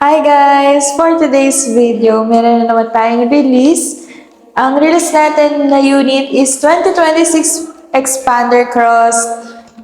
Hi guys! For today's video, meron na naman tayong release. Ang release natin na unit is 2026 Expander Cross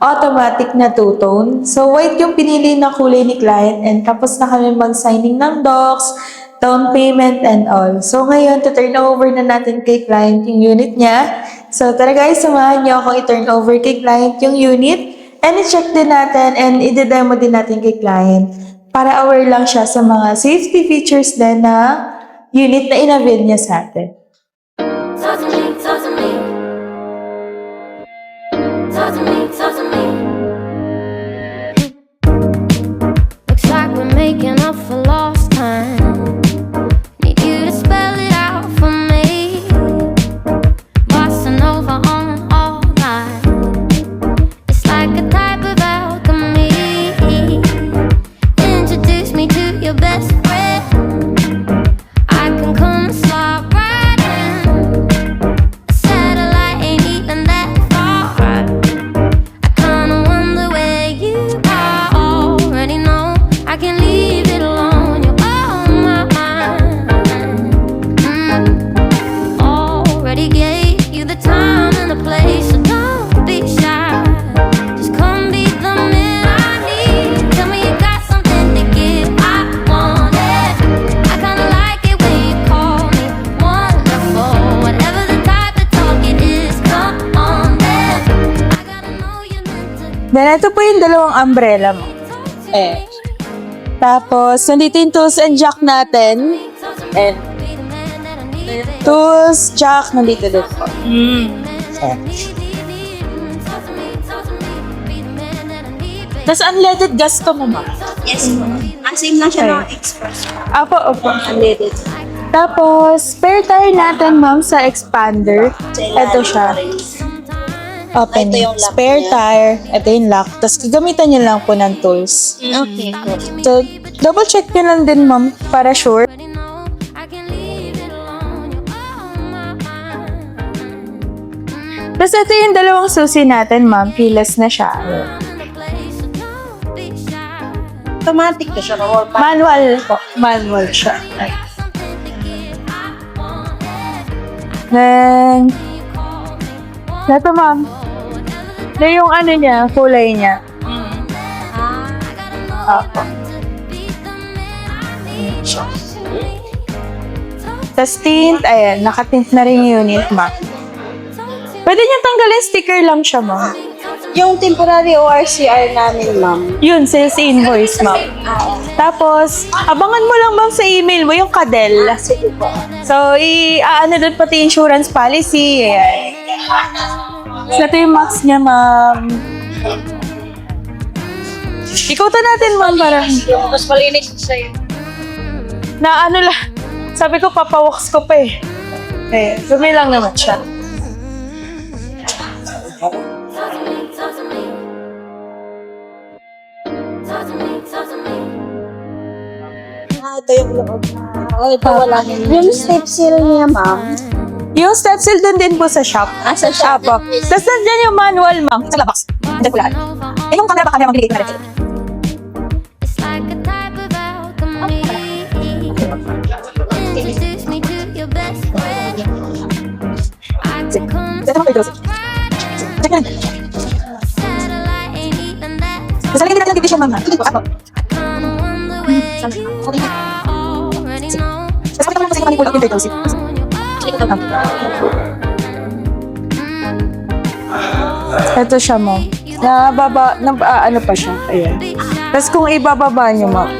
Automatic na two-tone. So white yung pinili na kulay ni client and tapos na kami mag-signing ng docs, down payment and all. So ngayon, turn over na natin kay client yung unit niya. So tara guys, samahan niyo ako i-turn over kay client yung unit and i-check din natin and i-demo din natin kay client. Para aware lang siya sa mga safety features din na unit na in-avail niya sa atin. Talk to me, talk to me. Talk to me, talk to me. Looks like we're making up for lost time. Need you to spell it out for me. Bossing over on all night. It's like a type of alchemy. Introduce me to your best friend. I can come and slide right in. A satellite ain't even that far. I kinda wonder where you are. Already know I can leave it alone. You're on my mind. Already gave you the time and the place, so don't be shy. Just come be the man I need. Tell me you got something to give. I want it. I kinda like it when you call me wonderful. Whatever the type of talk it is, come on then. I gotta know you meant to. Then ito po yung dalawang umbrella mo. Tapos, nandito yung tools and jack natin. And tools, jack, nandito din po. Tapos unleaded gas to mo ba? Yes po. Same lang siya ng express. Opo. Unleaded. Tapos, spare tire natin, ma'am, sa expander. Ito siya. Open. Ito yung lock Spare niya. tire. Ito yung lock. Tapos, gagamitan niyo lang po ng tools. Okay. So, double check niyo lang din, ma'am, para sure. Tapos, ito yung dalawang susi natin, ma'am. Keyless na siya. Automatic na siya or Manual po. Manual siya. Then, ito, ma'am. Ito yung ano niya, kulay niya. Opo. Tapos tint, ayan, nakatint na rin yung unit, ma'am. Pwede niyo tanggalin, sticker lang siya, ma'am. Yung temporary ORCR namin, ma'am. Yun, sales invoice, ma'am. Tapos, abangan mo lang, ma'am, sa email mo yung Cadel. Sige po. So, ano doon pati insurance policy. Ayan. So, ito yung max niya, ma'am. Ikutan natin, ma'am, parang Mas malinis sa'yo. na ano lang. Sabi ko, papawax ko pa eh. Eh, sumi lang naman siya. Ito yung loob. Ito wala. Yung step seal niya, ma'am. Yung step seal dun din po sa shop. Sa shop. Apo. Tapos nandyan yung manual, ma'am. Sa labas. Nandyan po lahat. Eh, yung camera baka naman mabiliit na rin. It's like a type of alchemy. Introduce me to your best friend. I can come Ito naman po yung dosage. Check na. satellite ain't even that. Tapos alagyan din natin ang division, ma'am. Apo. Kinda wonder where you are. Already know. Tapos pakita mo lang kasi kung manipulate yung dosage. Ito siya, ma'am. Ano pa siya. Ayan. Tapos kung ibababa niyo, ma'am.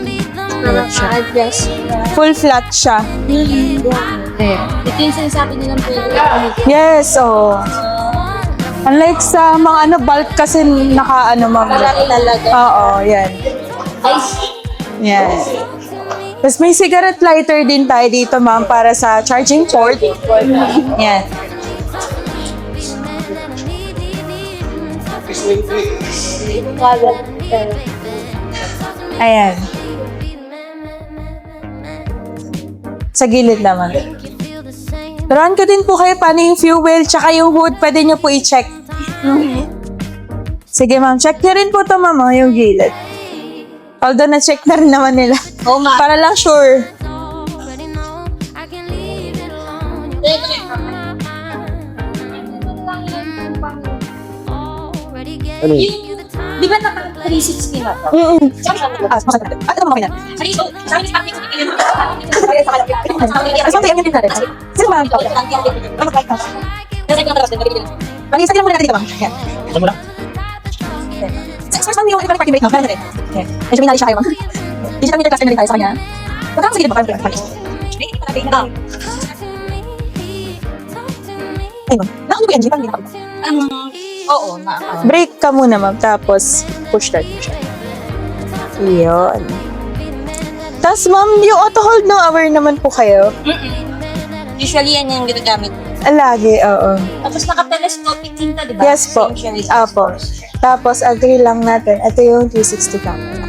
Ayan siya. Address. Full flat siya. Ayan. Ito yung sinasabi nilang pwede. Yes, oh. Unlike sa mga bulk kasi ma'am. Malaki talaga. Oo, yan. Yan. Tapos may cigarette lighter din tayo dito, ma'am, para sa charging port. Yan. Ayan. Sa gilid naman. Turuan ko din po kayo paano yung fuel, tsaka yung hood, pwede nyo po i-check. Sige, ma'am. Check nyo rin po ito, ma'am, yung gilid. Although, na-check na rin naman nila. Oo nga. Para lang sure. Already know I can leave it alone. Already gave you the time. Di ba naka-360 na to? Ito mo na. Sino ba? Pag-isa lang muna natin dito ba? Yan. Ito mo lang. First one, yung party break na. Kaya natin. Okay. Medyo minali siya kayo. Digital meter cluster na rin tayo sa kanya. Magkano sige ba? Parang ayun. Nakuha ko yung engine. Parang hindi na Oo, na. break ka muna, ma'am. Tapos, push start mo siya. Yun. Tapos, ma'am, yung auto hold, no, aware naman po kayo. Usually, yan yung ginagamit. Lagi, oo. Tapos naka-telescopic din to, di ba? Yes po. Same siya with Apo. Tapos, agree lang natin. Ito yung 360 camera.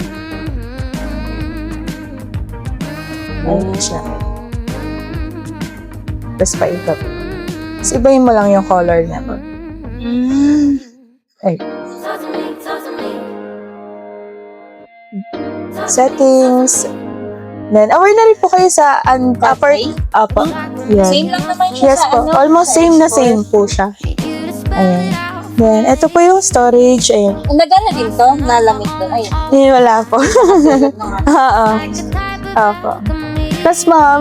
Ayun siya. Tapos, paikot. Tapos, ibahin mo lang yung color niya. Ay. Settings. Then, aware na rin po kayo sa upper. Apo. Yan. Same lang naman siya Yes sa po. ano. Almost sa same na export. same po siya. Ayan. Then, ito po yung storage. Ayan. Nagana din to, nalamig doon. Ayun. Wala po. Oo. Apo. Tapos, ma'am,